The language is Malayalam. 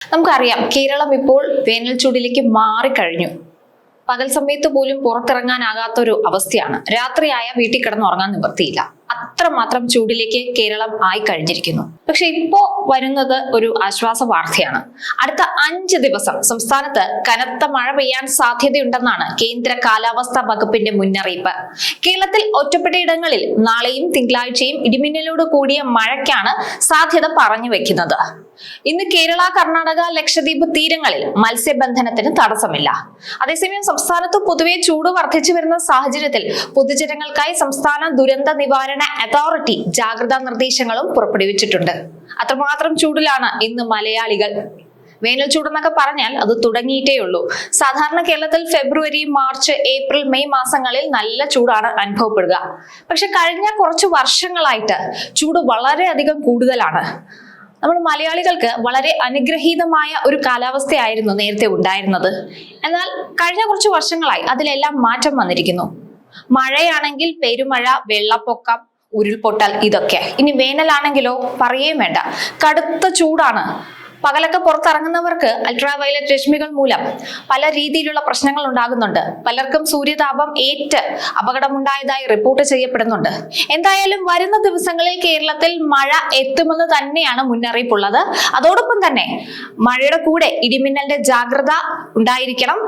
നമുക്കറിയാം കേരളം ഇപ്പോൾ വേനൽ ചൂടിലേക്ക് മാറിക്കഴിഞ്ഞു. പകൽ സമയത്ത് പോലും പുറത്തിറങ്ങാനാകാത്തൊരു അവസ്ഥയാണ്. രാത്രിയായ വീട്ടിൽ കിടന്നുറങ്ങാൻ നിവൃത്തിയില്ല. അത്രമാത്രം ചൂടിലേക്ക് കേരളം ആയി കഴിഞ്ഞിരിക്കുന്നു. പക്ഷെ ഇപ്പോ വരുന്നത് ഒരു ആശ്വാസ വാർത്തയാണ്. അടുത്ത 5 ദിവസം സംസ്ഥാനത്ത് കനത്ത മഴ പെയ്യാൻ സാധ്യതയുണ്ടെന്നാണ് കേന്ദ്ര കാലാവസ്ഥാ വകുപ്പിന്റെ മുന്നറിയിപ്പ്. കേരളത്തിൽ ഒറ്റപ്പെട്ട ഇടങ്ങളിൽ നാളെയും തിങ്കളാഴ്ചയും ഇടിമിന്നലോട് കൂടിയ മഴയ്ക്കാണ് സാധ്യത പറഞ്ഞു വെക്കുന്നത്. ഇന്ന് കേരള, കർണാടക, ലക്ഷദ്വീപ് തീരങ്ങളിൽ മത്സ്യബന്ധനത്തിന് തടസ്സമില്ല. അതേസമയം സംസ്ഥാനത്ത് പൊതുവെ ചൂട് വർദ്ധിച്ചു വരുന്ന സാഹചര്യത്തിൽ പൊതുജനങ്ങൾക്കായി സംസ്ഥാന ദുരന്ത നിവാരണ അതോറിറ്റി ജാഗ്രതാ നിർദ്ദേശങ്ങളും പുറപ്പെടുവിച്ചിട്ടുണ്ട്. അത്രമാത്രം ചൂടിലാണ് ഇന്ന് മലയാളികൾ. വേനൽ ചൂടെന്നൊക്കെ പറഞ്ഞാൽ അത് തുടങ്ങിയിട്ടേ ഉള്ളൂ. സാധാരണ കേരളത്തിൽ ഫെബ്രുവരി, മാർച്ച്, ഏപ്രിൽ, മെയ് മാസങ്ങളിൽ നല്ല ചൂടാണ് അനുഭവപ്പെടുക. പക്ഷെ കഴിഞ്ഞ കുറച്ച് വർഷങ്ങളായിട്ട് ചൂട് വളരെയധികം കൂടുതലാണ്. നമ്മൾ മലയാളികൾക്ക് വളരെ അനുഗ്രഹീതമായ ഒരു കാലാവസ്ഥയായിരുന്നു നേരത്തെ ഉണ്ടായിരുന്നത്. എന്നാൽ കഴിഞ്ഞ കുറച്ച് വർഷങ്ങളായി അതിലെല്ലാം മാറ്റം വന്നിരിക്കുന്നു. മഴയാണെങ്കിൽ പെരുമഴ, വെള്ളപ്പൊക്കം, ഉരുൾപൊട്ടൽ, ഇതൊക്കെ. ഇനി വേനലാണെങ്കിലോ പറയുകയും വേണ്ട, കടുത്ത ചൂടാണ്. പകലൊക്കെ പുറത്തിറങ്ങുന്നവർക്ക് അൾട്രാവയലറ്റ് രശ്മികൾ മൂലം പല രീതിയിലുള്ള പ്രശ്നങ്ങൾ ഉണ്ടാകുന്നുണ്ട്. പലർക്കും സൂര്യതാപം ഏറ്റ് അപകടമുണ്ടായതായി റിപ്പോർട്ട് ചെയ്യപ്പെടുന്നുണ്ട്. എന്തായാലും വരുന്ന ദിവസങ്ങളിൽ കേരളത്തിൽ മഴ എത്തുമെന്ന് തന്നെയാണ് മുന്നറിയിപ്പുള്ളത്. അതോടൊപ്പം തന്നെ മഴയുടെ കൂടെ ഇടിമിന്നലിന്റെ ജാഗ്രത ഉണ്ടായിരിക്കണം.